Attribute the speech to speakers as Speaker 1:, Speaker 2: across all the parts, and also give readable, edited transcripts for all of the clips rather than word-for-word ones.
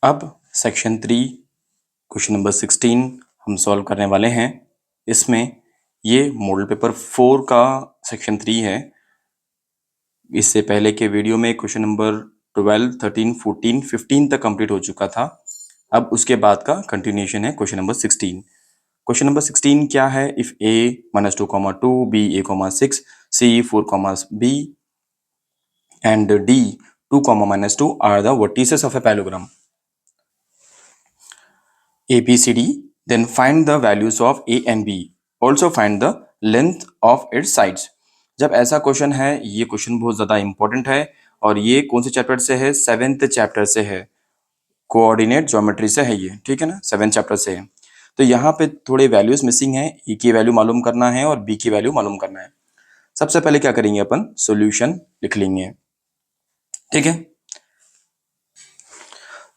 Speaker 1: अब section 3 question number 16 हम solve करने वाले हैं। इसमें ये मॉडल पेपर 4 का सेक्शन 3 है। इससे पहले के वीडियो में क्वेश्चन नंबर 12, 13, 14, 15 तक कंप्लीट हो चुका था। अब उसके बाद का कंटिन्यूएशन है क्वेश्चन नंबर 16। क्वेश्चन नंबर 16 क्या है? If a -2, 2, b a, 6, c 4, b and d 2, -2 are the vertices of a parallelogram ABCD, then find the values of A and B. Also find the length of its sides. जब ऐसा question है, ये question बहुत ज़्यादा important है और ये कौन से चैप्टर से है? 7th चैप्टर से है, कोऑर्डिनेट ज्योमेट्री से है ये, ठीक है ना, 7th चैप्टर से है। तो यहाँ पे थोड़े वैल्यूज मिसिंग है, ए की वैल्यू मालूम करना है और बी की वैल्यू मालूम करना है। सबसे पहले क्या करेंगे, अपन सॉल्यूशन लिख लेंगे, ठीक है।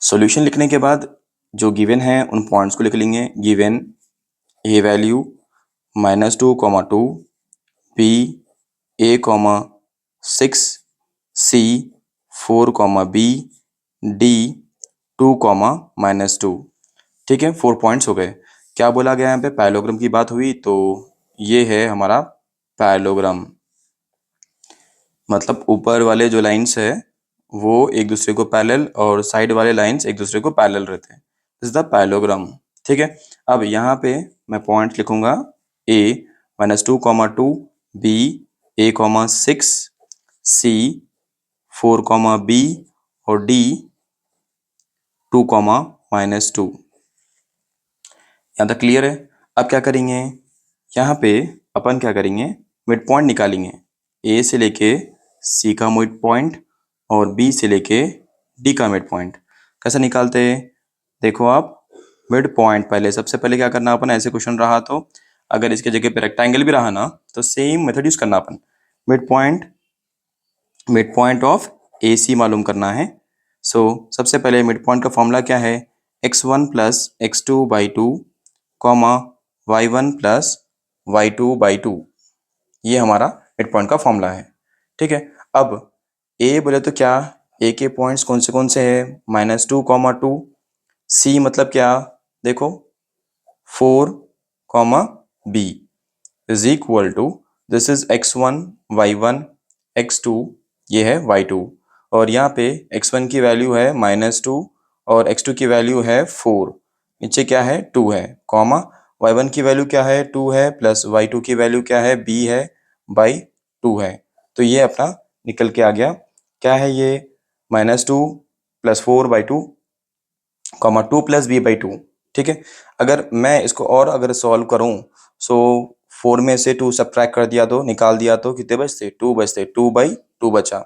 Speaker 1: सॉल्यूशन लिखने के बाद जो गिवन है उन पॉइंट्स को लिख लेंगे। Given a value -2, 2, B a, 6, c 4, b d 2, -2, ठीक है। 4 पॉइंट्स हो गए। क्या बोला गया यहाँ पे? पैरेललोग्राम की बात हुई, तो ये है हमारा पैरेललोग्राम। मतलब ऊपर वाले जो लाइंस है वो एक दूसरे को पैरेलल और साइड वाले लाइंस एक दूसरे को पैरेलल रहते हैं। दिस इज द पैरेललोग्राम, ठीक है। अब यहाँ पे मैं पॉइंट लिखूंगा a -2, 2, b a, 6, c 4, b और d 2, -2। यहाँ तक क्लियर है। अब क्या करेंगे, यहाँ पे अपन क्या करेंगे, मिड पॉइंट निकालेंगे। ए से लेके सी का मिड पॉइंट और बी से लेके डी का मिड पॉइंट। कैसे निकालते हैं, देखो आप, मिड पॉइंट पहले सबसे पहले क्या करना अपन, ऐसे क्वेश्चन रहा तो अगर इसके जगह पे रेक्टेंगल भी रहा ना तो सेम मेथड यूज करना अपन। मिड पॉइंट ऑफ ए सी मालूम करना है। सबसे पहले मिड पॉइंट का फॉर्मूला क्या है, x1 plus x2 by 2, y1 plus y2 by 2। ये हमारा मिड पॉइंट का फॉर्मूला है, ठीक है। अब ए बोले तो क्या, ए के पॉइंट्स कौन से है, -2, 2। सी मतलब क्या, देखो 4, b is equal to, this is x1, y1, x2, ये है y2। और यहाँ पे x1 की वैल्यू है -2 और x2 की वैल्यू है 4, नीचे क्या है 2 है, कॉमा y1 की वैल्यू क्या है 2 है, प्लस y2 की वैल्यू क्या है b है बाई 2 है। तो ये अपना निकल के आ गया, क्या है ये, -2 plus 4 by 2, 2 plus b by 2, ठीक है। अगर मैं इसको और अगर सॉल्व करूं, 4 में से 2 सब्ट्रैक्ट कर दिया तो निकाल दिया तो कितने बचते, 2 बचते, 2 बाई 2 बचा।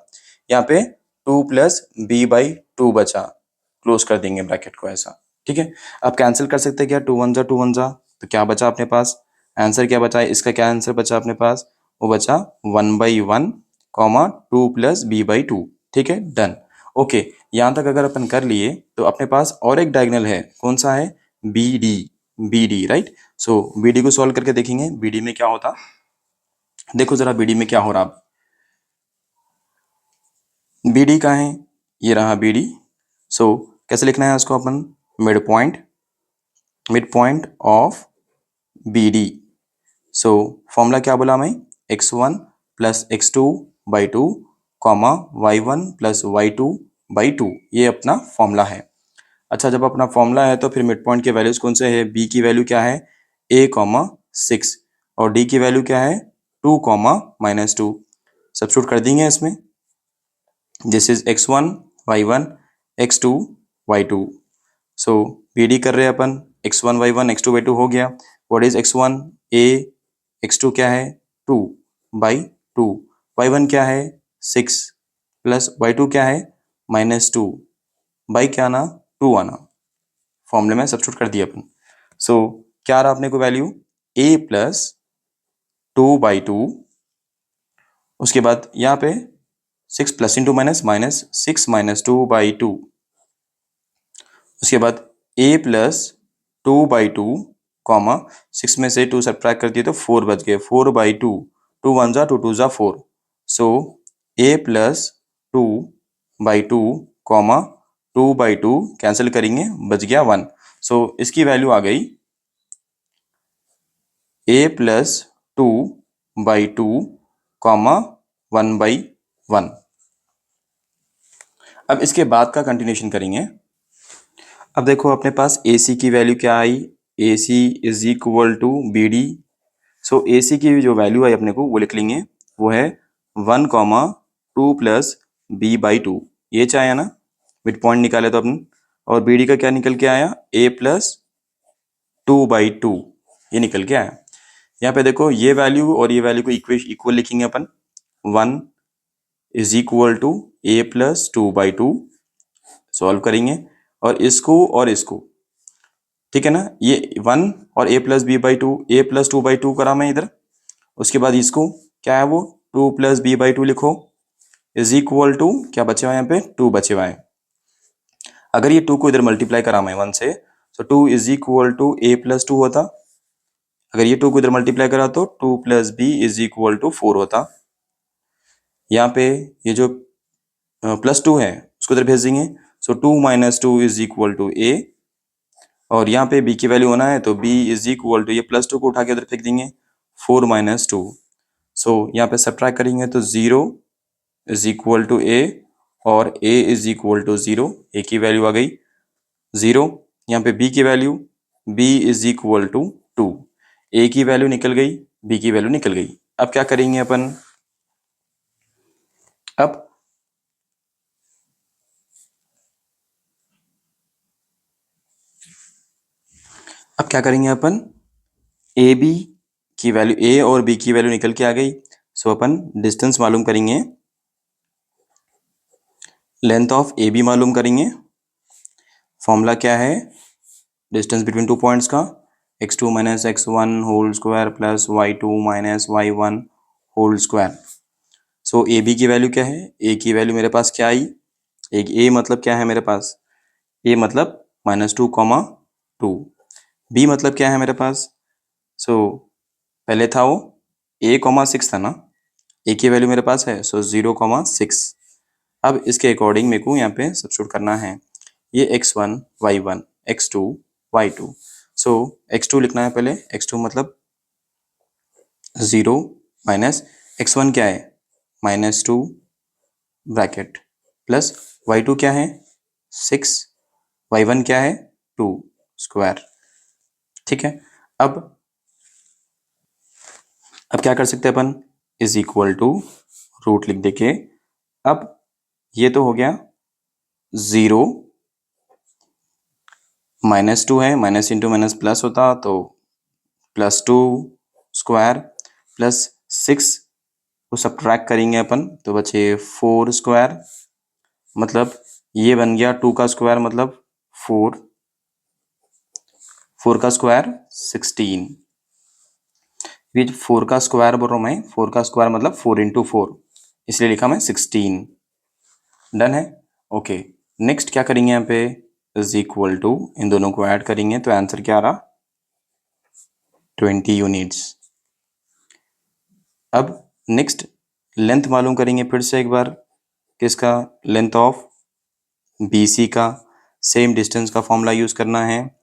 Speaker 1: यहाँ पे 2 प्लस b बाई 2 बचा, क्लोज कर देंगे ब्रैकेट को ऐसा, ठीक है। अब कैंसिल कर सकते हैं क्या, 2 1 जा 2 1 जा, तो क्या बचा अपने पास, आंसर क्या बचा है, इसका क्या आंसर बचा अपने पास, वो बचा 1/1, 2 प्लस b बाई 2, ठीक है, डन। ओके, यहाँ तक अगर अपन कर लिए तो अपने पास और एक डायगोनल है, कौन सा है, BD, राइट। BD को सॉल्व करके देखेंगे BD में क्या होता। देखो जरा BD में क्या हो रहा, BD कहाँ है, ये रहा BD। कैसे लिखना है उसको अपन, mid point of BD। Formula क्या बोला मैं, x1 plus x2 by 2, y1 plus y2 by 2, ये अपना फॉर्मूला है। अच्छा, जब अपना फॉर्मूला है तो फिर मिड पॉइंट के वैल्यूज कौन से है, b की वैल्यू क्या है a, 6 और d की वैल्यू क्या है 2, -2। सब्स्टिट्यूट कर देंगे इसमें, this is x1 y1 x2 y2। BD कर रहे हैं अपन, x1 y1 x2 y2 हो गया। What is x1, a, x2 क्या है 2 बाई 2, y1 क्या है 6 प्लस y2 क्या है -2 बाई क्या आना 2 आना, फॉर्मूले में सब्स्टिट्यूट कर दिया अपन। क्या रहा अपने को वैल्यू, a प्लस 2 बाई 2, उसके बाद यहाँ पे 6 प्लस इंटू माइनस 6 -2 बाई 2, उसके बाद a प्लस 2 बाई 2, 6 में से 2 सब्ट्रैक्ट कर दिए तो 4 बच गए, 4 बाई 2, 2 1 जा 2 2 जा 4। a प्लस 2 बाई 2, 2/2 कैंसिल करेंगे, बच गया 1। सो इसकी वैल्यू आ गई a प्लस 2/2 कॉमा 1/1। अब इसके बाद का कंटिन्यूशन करेंगे। अब देखो अपने पास AC की वैल्यू क्या आई, AC is equal to BD। So AC की जो वैल्यू आई अपने को वो लिख लेंगे, वो है 1, 2 प्लस B/2। ये चाहे ना, मिड पॉइंट निकाले तो अपन। और BD का क्या निकल के आया, A प्लस 2/2, ये निकल के आया। यहाँ पे देखो ये वैल्यू और ये वैल्यू को इक्वल लिखेंगे अपन। 1 is equal to A plus 2/2, solve करेंगे और इसको, ठीक है ना। ये 1 और A plus B/2, A plus 2/2 करा मैं इधर। उसके बाद इसको क्या है, वो 2 प्लस B/2 लिखो, इज इक्वल टू क्या बचे हुआ है यहाँ पे, 2 बचे हुआ है। अगर ये 2 को इधर मल्टीप्लाई करा मैं 1 से, तो 2 is equal to A plus 2 होता। अगर ये 2 को इधर मल्टीप्लाई करा तो 2 plus B is equal to 4 होता। यहाँ पे ये जो प्लस 2 है उसको इधर भेज देंगे। So 2 minus 2 is equal to A। और यहाँ पे B की वैल्यू होना है तो B इज इक्वल टू, ये प्लस 2 को उठा के उधर फेंक देंगे, 4 माइनस 2। सो यहाँ पे सब्ट्रैक्ट करेंगे तो 0 इज इक्वल टू A और A is equal to 0। A की वैल्यू आ गई 0। यहाँ पे B की value, B is equal to 2। A की वैल्यू निकल गई, B की वैल्यू निकल गई। अब क्या करेंगे अपन, अब क्या करेंगे अपन, AB की वैल्यू, A और B की वैल्यू निकल के आ गई। सो अपन डिस्टेंस मालूम करेंगे, लेंथ ऑफ AB मालूम करेंगे। फॉर्मूला क्या है, डिस्टेंस बिटवीन टू पॉइंट्स का, x2 minus x1 whole square plus y2 minus y1 whole square. So AB की वैल्यू क्या है, A की वैल्यू मेरे पास क्या आई, एक A मतलब क्या है मेरे पास, A मतलब -2, B मतलब क्या है मेरे पास। सो पहले था वो A, 6 था ना, A की वैल्यू मेरे पास है, सो 0, 6। अब इसके अकॉर्डिंग मेरे को यहाँ पे सब्स्टिट्यूट करना है, ये x1 y1 x2 y2। सो x2 लिखना है पहले, x2 मतलब 0 माइनस x1 क्या है -2 ब्रैकेट प्लस y2 क्या है 6, y1 क्या है 2 स्क्वायर। ठीक है। अब क्या कर सकते हैं अपन, इज इक्वल टू रूट लिख दे के। अब ये तो हो गया 0, -2 है, माइनस इंटू माइनस प्लस होता तो +2 स्क्वायर प्लस 6 को सब्ट्रैक्ट करेंगे अपन तो बचे 4 स्क्वायर, मतलब ये बन गया 2 का स्क्वायर मतलब 4, 4 का स्क्वायर 16। ये 4 का स्क्वायर बोल रहा हूँ मैं, 4 का स्क्वायर मतलब 4 इंटू 4, इसलिए लिखा मैं 16। डन है। ओके, नेक्स्ट क्या करेंगे यहाँ पे, इज इक्वल टू, इन दोनों को ऐड करेंगे तो आंसर क्या आ रहा, 20 यूनिट्स। अब नेक्स्ट लेंथ मालूम करेंगे फिर से एक बार, किसका, लेंथ ऑफ BC का। सेम डिस्टेंस का फॉर्मूला यूज करना है,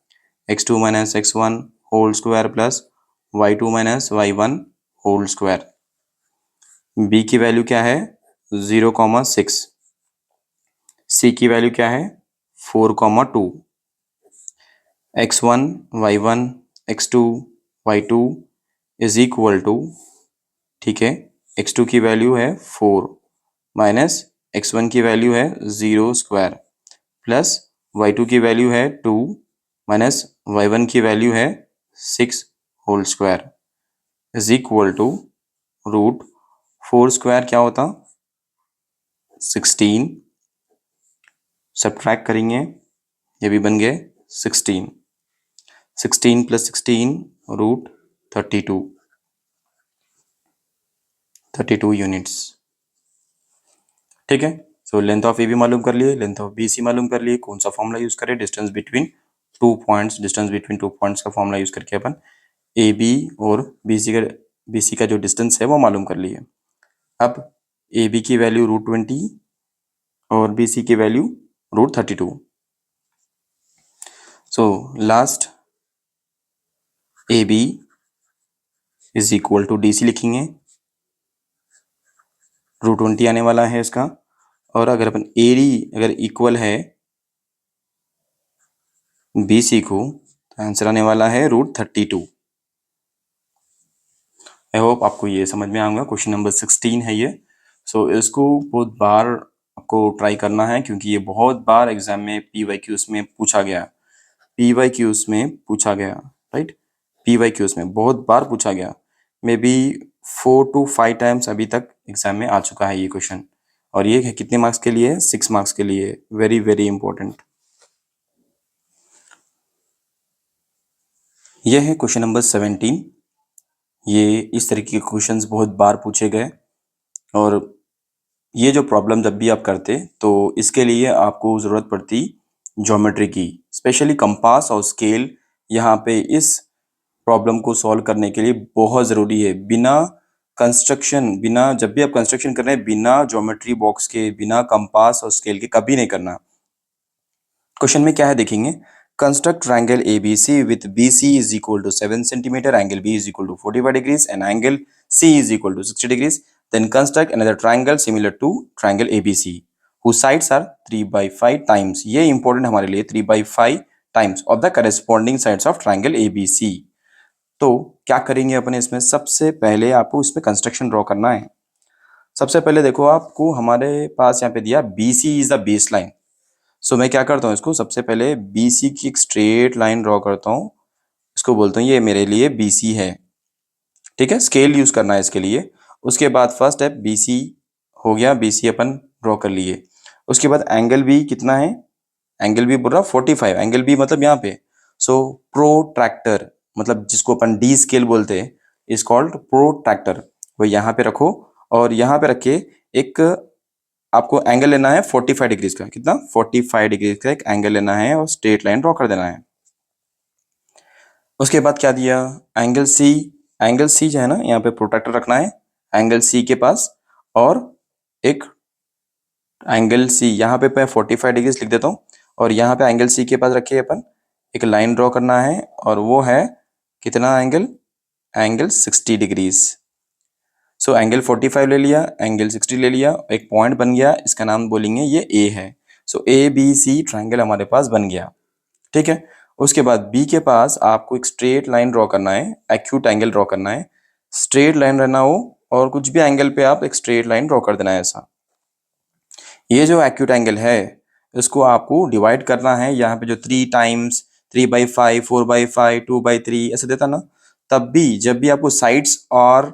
Speaker 1: x2 minus x1 whole square plus y2 minus y1 whole square. B की वैल्यू क्या है 0, 6। C की वैल्यू क्या है 4, 2। x1 y1 x2 y2 is equal to, ठीक है, x2 की वैल्यू है 4 माइनस x1 की वैल्यू है 0 स्क्वायर प्लस y2 की वैल्यू है 2 माइनस y1 की वैल्यू है 6 whole square is equal to root 4 square क्या होता 16, सब्ट्रैक्ट करेंगे, ये भी बन गए 16, 16 प्लस 16 रूट 32 यूनिट्स। ठीक है। So length of A B मालूम कर लिए, लेंथ ऑफ BC मालूम कर लिए, कौन सा फॉर्मूला यूज करें, distance between two points, distance between two points का फॉर्मूला यूज करके अपन AB और BC का जो डिस्टेंस है वो मालूम कर लिए। अब AB की वैल्यू √20 और BC की वैल्यू √32। So last A B is equal to D C लिखेंगे, √20 आने वाला है इसका। और अगर अपन ए डी अगर इक्वल है बी सी को तो आंसर आने वाला है √32। आई होप आपको ये समझ में आऊंगा। क्वेश्चन नंबर 16 है ये। सो इसको बहुत बार आपको ट्राई करना है क्योंकि ये बहुत बार एग्जाम में PYQs में पूछा गया, PYQs में पूछा गया, राइट। PYQs में बहुत बार पूछा गया, मे बी 4 to 5 टाइम्स अभी तक एग्जाम में आ चुका है ये क्वेश्चन। और ये कितने मार्क्स के लिए? 6 मार्क्स के लिए। Very very important. यह है क्वेश्चन नंबर 17। ये इस तरीके के क्वेश्चंस बहुत बार पूछे गए और ये जो प्रॉब्लम जब भी आप करते तो इसके लिए आपको ज़रूरत पड़ती ज्योमेट्री की, स्पेशली कंपास और स्केल यहाँ पे इस प्रॉब्लम को सॉल्व करने के लिए बहुत ज़रूरी है। बिना जब भी आप कंस्ट्रक्शन कर रहे हैं बिना ज्योमेट्री बॉक्स के, बिना कंपास और स्केल के कभी नहीं करना। क्वेश्चन में क्या है देखेंगे। Construct triangle ABC with BC is equal to 7 centimeter, angle B is equal to 45 degrees and angle C is equal to 60 degrees. Then construct another triangle similar to triangle ABC whose sides are 3/5 times, ये important हमारे लिए, 3/5 times of the corresponding sides of triangle ABC। तो क्या करेंगे अपन इसमें? सबसे पहले आपको इसमें कंस्ट्रक्शन ड्रॉ करना है। सबसे पहले देखो आपको हमारे पास यहाँ पे दिया BC is the base line. So मैं क्या करता हूँ, इसको सबसे पहले BC की एक स्ट्रेट लाइन ड्रॉ करता हूँ। इसको बोलता हूँ ये मेरे लिए BC है, ठीक है। स्केल यूज करना है इसके लिए। उसके बाद फर्स्ट स्टेप BC हो गया, BC अपन ड्रॉ कर लिए। उसके बाद एंगल B कितना है? एंगल B बोल रहा 45। एंगल B मतलब यहाँ पे, सो प्रोट्रैक्टर, मतलब जिसको अपन D स्केल बोलते हैं, इज कॉल्ड प्रोट्रैक्टर। वो यहाँ पे रखो और यहाँ पे रख के एक आपको एंगल लेना है 45 डिग्रीज का। कितना? 45 डिग्रीज का एक एंगल लेना है और स्ट्रेट लाइन ड्रॉ कर देना है। उसके बाद क्या दिया? Angle C। एंगल C जो है ना, यहाँ पे प्रोट्रैक्टर रखना है एंगल C के पास। और एक एंगल C यहाँ पे मैं 45 डिग्रीज लिख देता हूँ और यहाँ पे एंगल C के पास रखिए अपन एक लाइन ड्रॉ करना है और वो है कितना angle? Angle 60 degrees. So angle 45 ले लिया, एंगल 60 ले लिया, एक पॉइंट बन गया, इसका नाम बोलेंगे ये A है। सो ABC ट्रायंगल हमारे पास बन गया, ठीक है। उसके बाद B के पास आपको एक स्ट्रेट लाइन ड्रॉ करना है, एक्यूट एंगल ड्रॉ करना है। स्ट्रेट लाइन रहना हो और कुछ भी एंगल पे आप एक स्ट्रेट लाइन ड्रॉ कर देना है ऐसा। ये जो एक्यूट एंगल है इसको आपको डिवाइड करना है। यहाँ पे जो 3 टाइम्स 3/5, 4/5, 2/3 ऐसे देता ना, तब भी जब भी आपको साइड्स और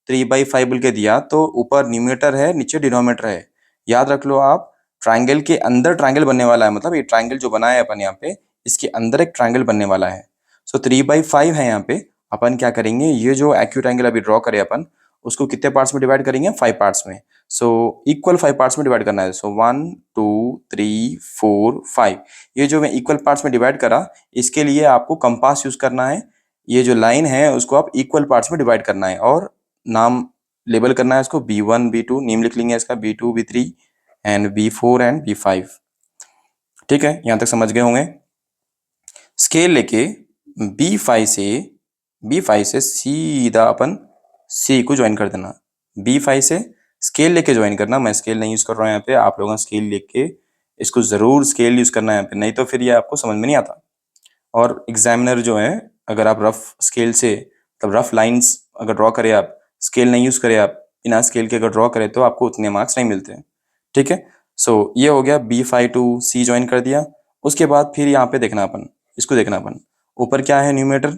Speaker 1: 3/5 बोल के दिया तो ऊपर न्यूमरेटर है नीचे डिनोमिनेटर है। याद रख लो आप, ट्राइंगल के अंदर ट्राइंगल बनने वाला है, मतलब ये ट्राइंगल जो बनाया है अपन यहाँ पे इसके अंदर एक ट्राइंगल बनने वाला है। सो 3/5 है यहाँ पे। अपन क्या करेंगे, ये जो एक्यूट एंगल अभी ड्रॉ करे अपन उसको कितने पार्ट्स में डिवाइड करेंगे? 5 पार्ट्स में। सो इक्वल 5 पार्ट्स में डिवाइड करना है। सो 1 2 3 4 5, ये जो मैं इक्वल पार्ट्स में डिवाइड करा इसके लिए आपको कंपास यूज करना है। ये जो लाइन है उसको आप इक्वल पार्ट्स में डिवाइड करना है और नाम लेबल करना है इसको B1 B2, नेम लिख लेंगे इसका B2 B3 and B4 and B5, ठीक है। यहां तक समझ गए होंगे। स्केल लेके B5 से सीधा अपन C को ज्वाइन कर देना। B5 से स्केल लेके ज्वाइन करना। मैं स्केल नहीं यूज कर रहा हूँ यहाँ पे, आप लोगों का स्केल लेके इसको जरूर स्केल यूज करना है यहाँ पे, नहीं तो फिर ये आपको समझ में नहीं आता। और एग्जामिनर जो है, अगर आप रफ स्केल से मतलब रफ लाइंस अगर ड्रॉ करें, आप स्केल नहीं यूज करें, आप बिना स्केल के अगर ड्रॉ करें तो आपको उतने मार्क्स नहीं मिलते, ठीक है। सो ये हो गया, B5 टू C ज्वाइन कर दिया। उसके बाद फिर यहाँ पे देखना अपन, इसको देखना अपन, ऊपर क्या है? न्यूमरेटर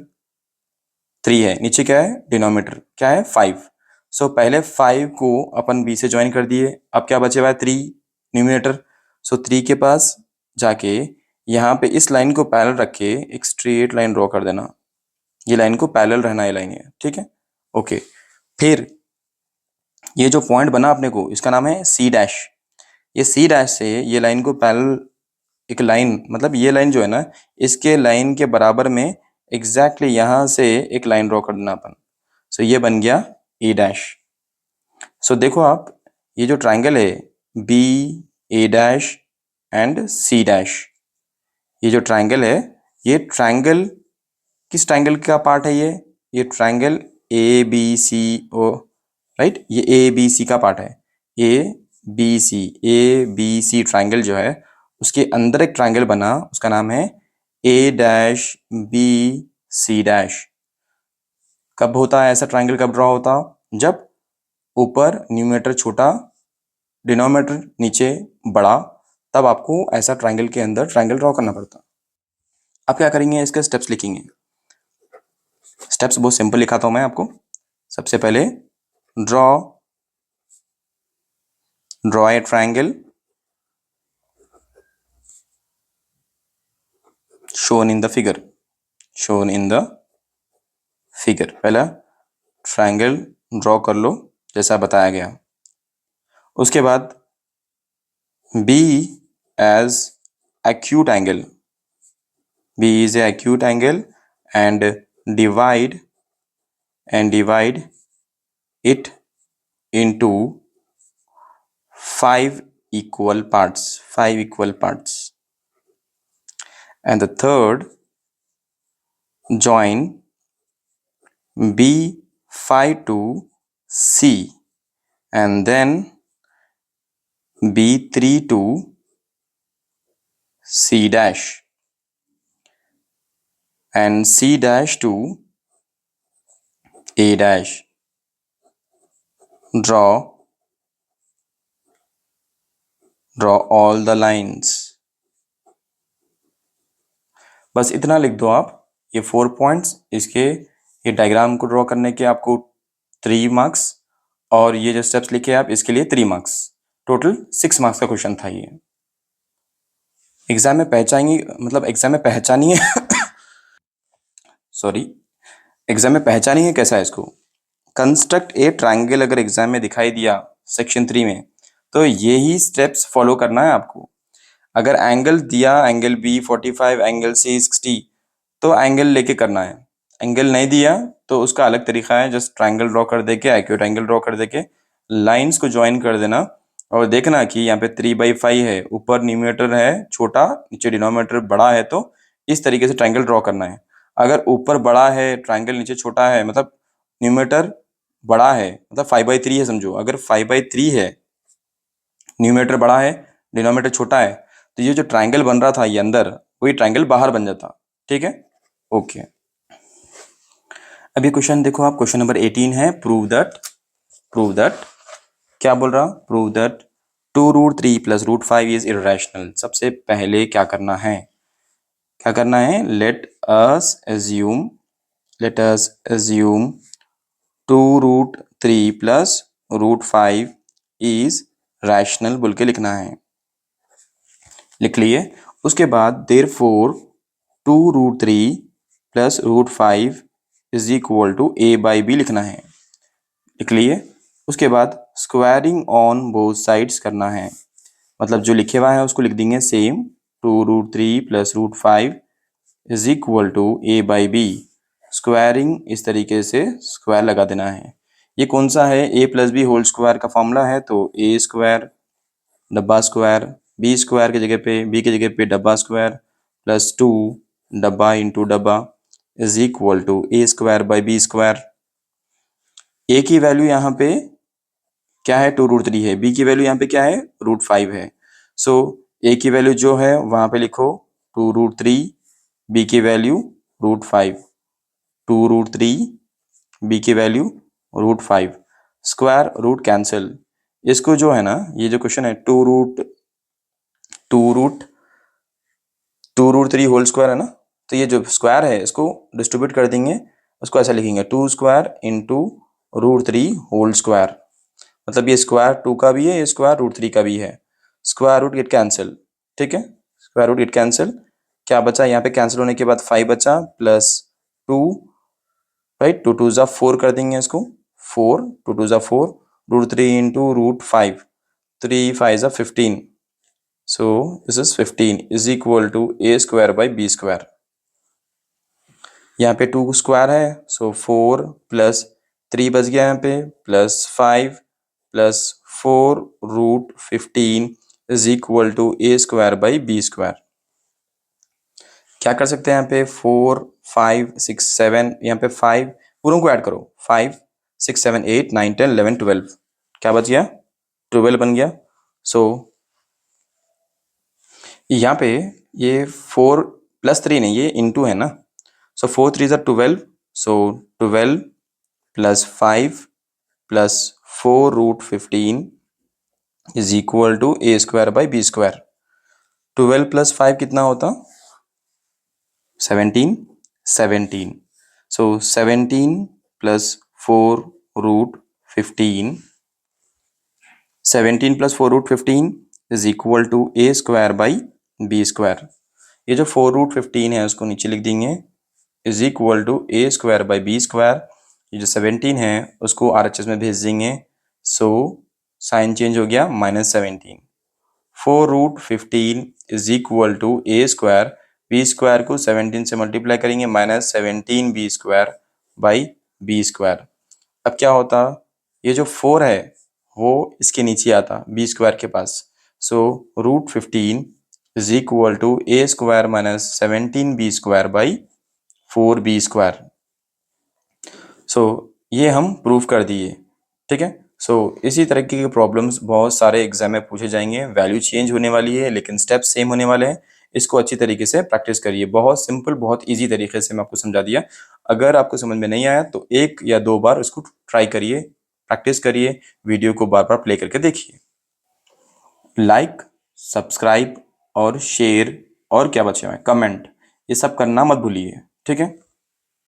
Speaker 1: 3 है, नीचे क्या है? डिनोमिनेटर क्या है? 5। सो पहले 5 को अपन B से ज्वाइन कर दिए, अब क्या बचे हुआ है? 3 न्यूमरेटर। सो 3 के पास जाके यहाँ पे इस लाइन को पैरेलल रख के एक स्ट्रेट लाइन ड्रॉ कर देना। ये लाइन को पैरेलल रहना, ये लाइन है, ठीक है, ओके। फिर ये जो पॉइंट बना अपने को इसका नाम है C'। ये C' से ये लाइन को पैरेलल एक लाइन, मतलब ये लाइन जो है ना इसके लाइन के बराबर में एग्जैक्टली यहाँ से एक लाइन ड्रॉ कर देना अपन। सो ये बन गया A'। सो देखो आप, ये जो ट्राइंगल है B A' एंड C', ये जो ट्राइंगल है ये ट्रायंगल किस ट्रायंगल का पार्ट है ये triangle A B C O, right, ये ए बी सी का पार्ट है। ए बी सी ट्रायंगल जो है उसके अंदर एक ट्रायंगल बना, उसका नाम है ए डैश बी सी डैश। कब होता है ऐसा ट्रायंगल, कब ड्रॉ होता? जब ऊपर न्यूमरेटर छोटा, डिनोमिनेटर नीचे बड़ा, तब आपको ऐसा ट्रायंगल के अंदर ट्रायंगल ड्रॉ करना पड़ता। अब क्या करेंगे, इसके स्टेप्स लिखेंगे। स्टेप्स बहुत सिंपल लिखाता हूं मैं आपको। सबसे पहले draw a triangle shown in the figure, shown in the figure। पहला ट्रायंगल ड्रॉ कर लो जैसा बताया गया। उसके बाद B as acute angle, B is a acute angle and divide it into 5 equal parts, and the third, join B5 to C and then B3 to C dash and C dash to A dash। Draw all the lines। बस इतना लिख दो आप। ये 4 points, इसके ये diagram को draw करने के आपको 3 मार्क्स, और ये जो स्टेप्स लिखे आप इसके लिए 3 मार्क्स। टोटल 6 मार्क्स का क्वेश्चन था ये। एग्जाम में पहचानिए सॉरी, एग्जाम में पहचानिए कैसा है इसको। कंस्ट्रक्ट ए ट्रायंगल अगर एग्जाम में दिखाई दिया सेक्शन 3 में, तो यही स्टेप्स फॉलो करना है आपको। अगर एंगल दिया, एंगल बी 45, एंगल सी 60, तो एंगल लेके करना है। एंगल नहीं दिया तो उसका अलग तरीका है, जस्ट ट्रायंगल ड्रॉ कर देके, एक्यूट एंगल ड्रॉ कर देके लाइंस को ज्वाइन कर देना, और देखना कि यहाँ पे 3/5 है, ऊपर न्यूमरेटर है छोटा, नीचे डिनोमिनेटर बड़ा है, तो इस तरीके से ट्रायंगल ड्रॉ करना है। अगर ऊपर बड़ा है, ट्रायंगल नीचे छोटा है, मतलब न्यूमरेटर बड़ा है, मतलब 5/3 है समझो। अगर 5/3 है, न्यूमरेटर बड़ा है, डिनोमिनेटर छोटा है, तो ये जो ट्रायंगल बन रहा था ये अंदर, वही ट्रायंगल बाहर बन जाता। ठीक है, ओके। अभी क्वेश्चन देखो आप, क्वेश्चन नंबर 18 है, प्रूव दैट क्या बोल रहा, प्रूव दैट 2√3 + √5 इज इर्रेशनल। सबसे पहले क्या करना है, let us assume 2√3 + √5 is rational बोल के लिखना है। लिख लिए। उसके बाद therefore 2√3 + √5 is equal to a/b लिखना है। लिख लिए। उसके बाद स्क्वायरिंग ऑन बोथ साइड्स करना है, मतलब जो लिखे हुआ है उसको लिख देंगे same, 2√3 + √5 is equal to a/b। Squaring इस तरीके से स्क्वायर लगा देना है। ये कौन सा है, a + b होल स्क्वायर का फॉर्मूला है, तो a स्क्वायर डब्बा स्क्वायर, बी स्क्वायर की जगह पे, बी की जगह पे डब्बा स्क्वायर +2 डब्बा इंटू डब्बा is equal to a square by B square. a की वैल्यू यहाँ पे क्या है, 2√3 है, b की वैल्यू यहाँ पे क्या है, √5 है। सो a की वैल्यू जो है वहां पे लिखो 2√3, b की वैल्यू √5, 2√3, b की वैल्यू √5, स्क्वायर रूट कैंसिल। इसको जो है ना, ये जो क्वेश्चन है 2√3 होल स्क्वायर है ना, तो ये जो स्क्वायर है इसको डिस्ट्रीब्यूट कर देंगे, उसको ऐसा लिखेंगे 2 स्क्वायर इंटू √3 होल स्क्वायर। मतलब ये स्क्वायर 2 का भी है, ये स्क्वायर √3 का भी है। स्क्वायर रूट गेट कैंसिल, ठीक है, स्क्वायर रूट गेट कैंसिल। क्या बचा यहाँ पे, कैंसिल होने के बाद 5 बचा +2, राइट, 2 2 ज़ा 4 कर देंगे इसको, 4, 2 2 ज़ा 4, √3 इंटू √5, 3 5 ज़ा 15, so this is 15 is equal to a square by b square। यहाँ पे 2 स्क्वायर है, सो 4 + 3 बच गया यहाँ पे, +5 + 4 √15 is equal to a square by b square. क्या कर सकते हैं यहाँ पे 4 5 6 7, यहाँ पे 5 पूरों को ऐड करो, 5 6 7 8 9 10 11 12, क्या बच गया 12 बन गया। सो यहाँ पे ये 4 प्लस 3 नहीं, ये इनटू है ना, सो 4 3 ज़ा 12, so 12 plus 5 plus 4 root 15 is equal to A square by B square. 12 plus 5 कितना होता 17, 17, so 17 plus 4 root 15, 17 plus 4 root 15 is equal to a square by b square। ये जो 4 रूट 15 है उसको नीचे लिख देंगे, is equal to A square by B square. ये जो 17 है उसको आरएचएस में भेज देंगे, सो साइन चेंज हो गया -17। 4 root 15 is equal to A square, B square को 17 से मल्टीप्लाई करेंगे -17 B square by B square. अब क्या होता, ये जो 4 है वो इसके नीचे आता बी स्क्वायर के पास, so root 15 is equal to A square -17 B square by 4 B square. So ये हम प्रूव कर दिए, ठीक है। सो इसी तरीके के प्रॉब्लम्स बहुत सारे एग्जाम में पूछे जाएंगे, वैल्यू चेंज होने वाली है लेकिन स्टेप सेम होने वाले हैं। इसको अच्छी तरीके से प्रैक्टिस करिए, बहुत सिंपल बहुत इजी तरीके से मैं आपको समझा दिया। अगर आपको समझ में नहीं आया तो 1 या 2 बार उसको ट्राई करिए, प्रैक्टिस करिए, वीडियो को बार बार प्ले करके देखिए। लाइक, सब्सक्राइब और शेयर और क्या बचे हुए कमेंट, ये सब करना मत भूलिए, ठीक है।